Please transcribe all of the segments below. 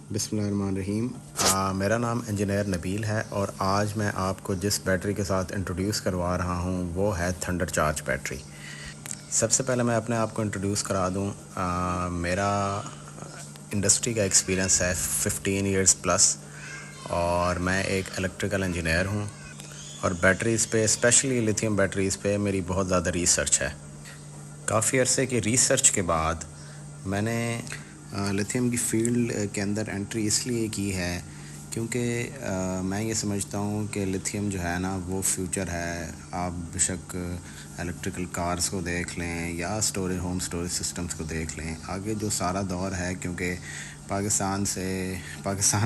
بسم اللہ الرحمن الرحیم۔ میرا نام انجینئر نبیل ہے اور آج میں آپ کو جس بیٹری کے ساتھ انٹروڈیوس کروا رہا ہوں وہ ہے تھنڈر چارج بیٹری۔ سب سے پہلے میں اپنے آپ کو انٹروڈیوس کرا دوں۔ میرا انڈسٹری کا ایکسپیرینس ہے 15 ایئرس پلس، اور میں ایک الیکٹریکل انجینئر ہوں، اور بیٹریز پہ اسپیشلی لیتھیم بیٹریز پہ میری بہت زیادہ ریسرچ ہے۔ کافی عرصے کی ریسرچ کے بعد میں نے لیتھیم کی فیلڈ کے اندر انٹری اس لیے کی ہے کیونکہ میں یہ سمجھتا ہوں کہ لیتھیم جو ہے نا وہ فیوچر ہے۔ آپ بے شک الیکٹریکل کارز کو دیکھ لیں یا ہوم اسٹوریج سسٹمز کو دیکھ لیں، آگے جو سارا دور ہے، کیونکہ پاکستان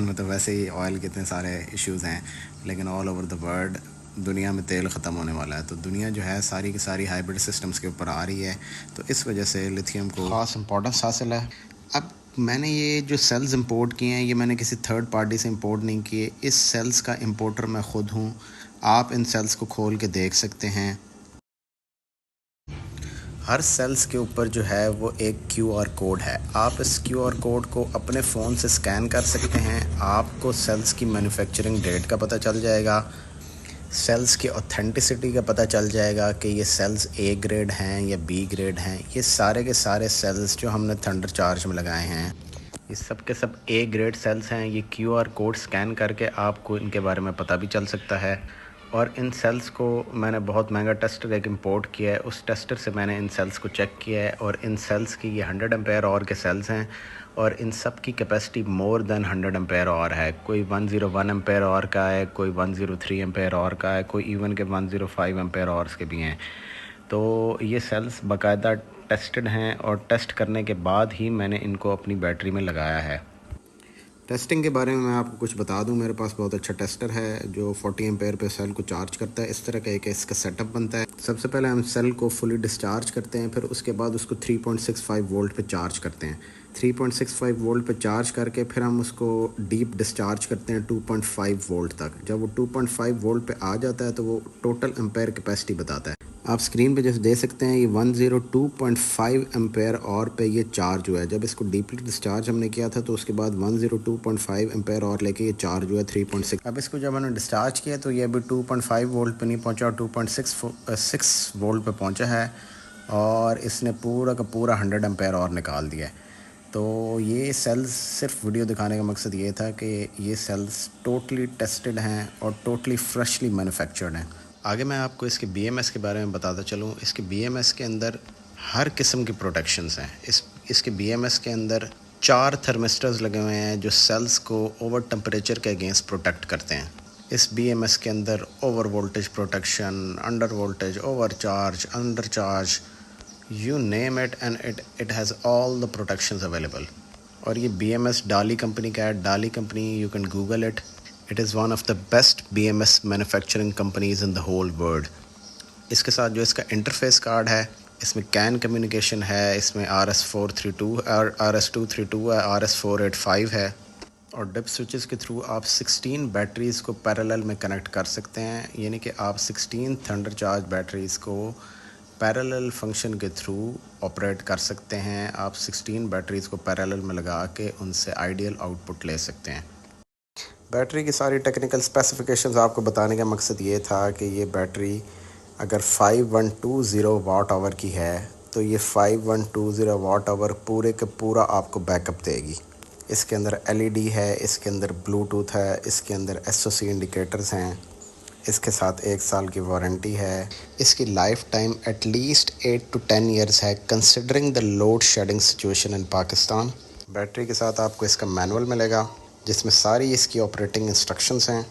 میں تو ویسے ہی آئل کے اتنے سارے ایشوز ہیں، لیکن آل اوور دا ورلڈ دنیا میں تیل ختم ہونے والا ہے، تو دنیا جو ہے ساری کی ساری ہائیبرڈ سسٹمز کے اوپر آ رہی ہے، تو اس وجہ سے لیتھیم کو خاص امپورٹنس حاصل ہے۔ اب میں نے یہ جو سیلز امپورٹ کیے ہیں یہ میں نے کسی تھرڈ پارٹی سے امپورٹ نہیں کیے، اس سیلز کا امپورٹر میں خود ہوں۔ آپ ان سیلز کو کھول کے دیکھ سکتے ہیں۔ ہر سیلز کے اوپر جو ہے وہ ایک کیو آر کوڈ ہے۔ آپ اس کیو آر کوڈ کو اپنے فون سے سکین کر سکتے ہیں۔ آپ کو سیلز کی مینوفیکچرنگ ڈیٹ کا پتہ چل جائے گا، سیلز کی اوتھینٹسٹی کا پتہ چل جائے گا کہ یہ سیلز اے گریڈ ہیں یا بی گریڈ ہیں۔ یہ سارے کے سارے سیلز جو ہم نے تھنڈر چارج میں لگائے ہیں یہ سب کے سب اے گریڈ سیلز ہیں۔ یہ کیو آر کوڈ سکین کر کے آپ کو ان کے بارے میں پتہ بھی چل سکتا ہے، اور ان سیلز کو میں نے بہت مہنگا ٹیسٹر ایک امپورٹ کیا ہے، اس ٹیسٹر سے میں نے ان سیلز کو چیک کیا ہے، اور ان سیلز کی یہ 100 ایمپیئر آور کے سیلز ہیں، اور ان سب کی کیپیسٹی مور دین 100 ایمپیئر آور ہے۔ کوئی 101 ایمپیئر آور کا ہے، کوئی 103 ایمپیئر آور کا ہے، کوئی ایون کہ 105 ایمپیئر آورز کے بھی ہیں۔ تو یہ سیلز باقاعدہ ٹیسٹڈ ہیں، اور ٹیسٹ کرنے کے بعد ہی میں نے ان کو اپنی بیٹری میں لگایا ہے۔ ٹیسٹنگ کے بارے میں آپ کو کچھ بتا دوں، میرے پاس بہت اچھا ٹیسٹر ہے جو 40 ایمپیئر پہ سیل کو چارج کرتا ہے۔ اس طرح کا ایک اس کا سیٹ اپ بنتا ہے۔ سب سے پہلے ہم سیل کو فلی ڈسچارج کرتے ہیں، پھر اس کے بعد اس کو 3.65 وولٹ پہ چارج کرتے ہیں۔ 3.65 وولٹ پہ چارج کر کے پھر ہم اس کو ڈیپ ڈسچارج کرتے ہیں 2.5 وولٹ تک۔ جب وہ 2.5 وولٹ پہ آ جاتا ہے تو وہ ٹوٹل ایمپیئر کیپیسٹی بتاتا ہے۔ آپ اسکرین پہ جیسے دیکھ سکتے ہیں یہ 102.5 ایمپیئر اور پہ یہ چارج ہوا ہے۔ جب اس کو ڈیپلی ڈسچارج ہم نے کیا تھا تو اس کے بعد 102.5 ایمپیئر اور لے کے یہ چارج ہوا ہے 3.6۔ اب اس کو جب ہم نے ڈسچارج کیا تو یہ ابھی 2.5 وولٹ پہ نہیں پہنچا، 2.6 وولٹ پہ پہنچا ہے، اور اس نے پورا کا پورا 100 ایمپیئر اور نکال دیا ہے۔ تو یہ سیلز صرف ویڈیو دکھانے کا مقصد یہ تھا کہ یہ سیلز ٹوٹلی ٹیسٹڈ ہیں اور ٹوٹلی فریشلی مینوفیکچرڈ ہیں۔ آگے میں آپ کو اس کے بی ایم ایس کے بارے میں بتاتا چلوں۔ اس کے بی ایم ایس کے اندر ہر قسم کی پروٹیکشنز ہیں۔ اس کے بی ایم ایس کے اندر 4 تھرمسٹرز لگے ہوئے ہیں جو سیلز کو اوور ٹمپریچر کے اگینسٹ پروٹیکٹ کرتے ہیں۔ اس بی ایم ایس کے اندر over voltage protection, under voltage, over charge, under charge, you name it and it has all the protections available. اور یہ B M S Daly company کا ہے۔ Daly company, you can google it, it is one of the best B M S manufacturing companies in the whole world. اس کے ساتھ جو اس کا interface card ہے، اس میں کین کمیونیکیشن ہے، اس میں RS232 ہے، RS485 ہے، اور ڈپ سوئچز کے تھرو آپ 16 بیٹریز کو پیرالل میں کنیکٹ کر سکتے ہیں، یعنی کہ آپ 16 تھنڈر چارج بیٹریز کو پیرالل فنکشن کے تھرو آپریٹ کر سکتے ہیں۔ آپ 16 بیٹریز کو پیرالل میں لگا کے ان سے آئیڈیل آؤٹ پٹ لے سکتے ہیں۔ بیٹری کی ساری ٹیکنیکل اسپیسیفیکیشنز آپ کو بتانے کا مقصد یہ تھا کہ یہ بیٹری اگر 5120 واٹ آور کی ہے تو یہ 5120 واٹ آور پورے کا پورا آپ کو بیک اپ دے گی۔ اس کے اندر LED ہے، اس کے اندر بلوٹوتھ ہے، اس کے اندر SOC انڈیکیٹرز ہیں، اس کے ساتھ 1 سال کی وارنٹی ہے۔ اس کی life time at least 8 to 10 years ہے considering the load shedding situation in Pakistan. بیٹری کے ساتھ آپ کو اس کا مینول ملے گا جس میں ساری اس کی آپریٹنگ انسٹرکشنز ہیں۔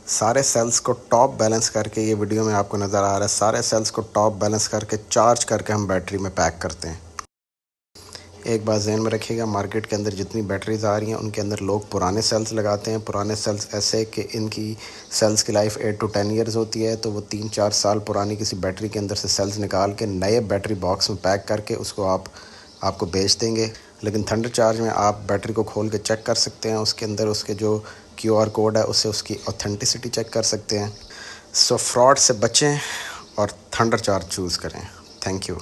سارے سیلز کو ٹاپ بیلنس کر کے، یہ ویڈیو میں آپ کو نظر آ رہا ہے، سارے سیلز کو ٹاپ بیلنس کر کے چارج کر کے ہم بیٹری میں پیک کرتے ہیں۔ ایک بات ذہن میں رکھیے گا، مارکیٹ کے اندر جتنی بیٹریز آ رہی ہیں ان کے اندر لوگ پرانے سیلز لگاتے ہیں۔ پرانے سیلز ایسے کہ ان کی سیلز کی لائف 8 to 10 ایئرز ہوتی ہے، تو وہ 3-4 سال پرانی کسی بیٹری کے اندر سے سیلز نکال کے نئے بیٹری باکس میں پیک کر کے اس کو آپ کو بیچ دیں گے۔ لیکن تھنڈر چارج میں آپ بیٹری کو کھول کے چیک کر سکتے ہیں، اس کے اندر اس کے جو کیو آر کوڈ ہے اس سے اس کی اوتھینٹسٹی چیک کر سکتے ہیں۔ سو فراڈ سے بچیں اور تھنڈر چارج چوز کریں۔ Thank you.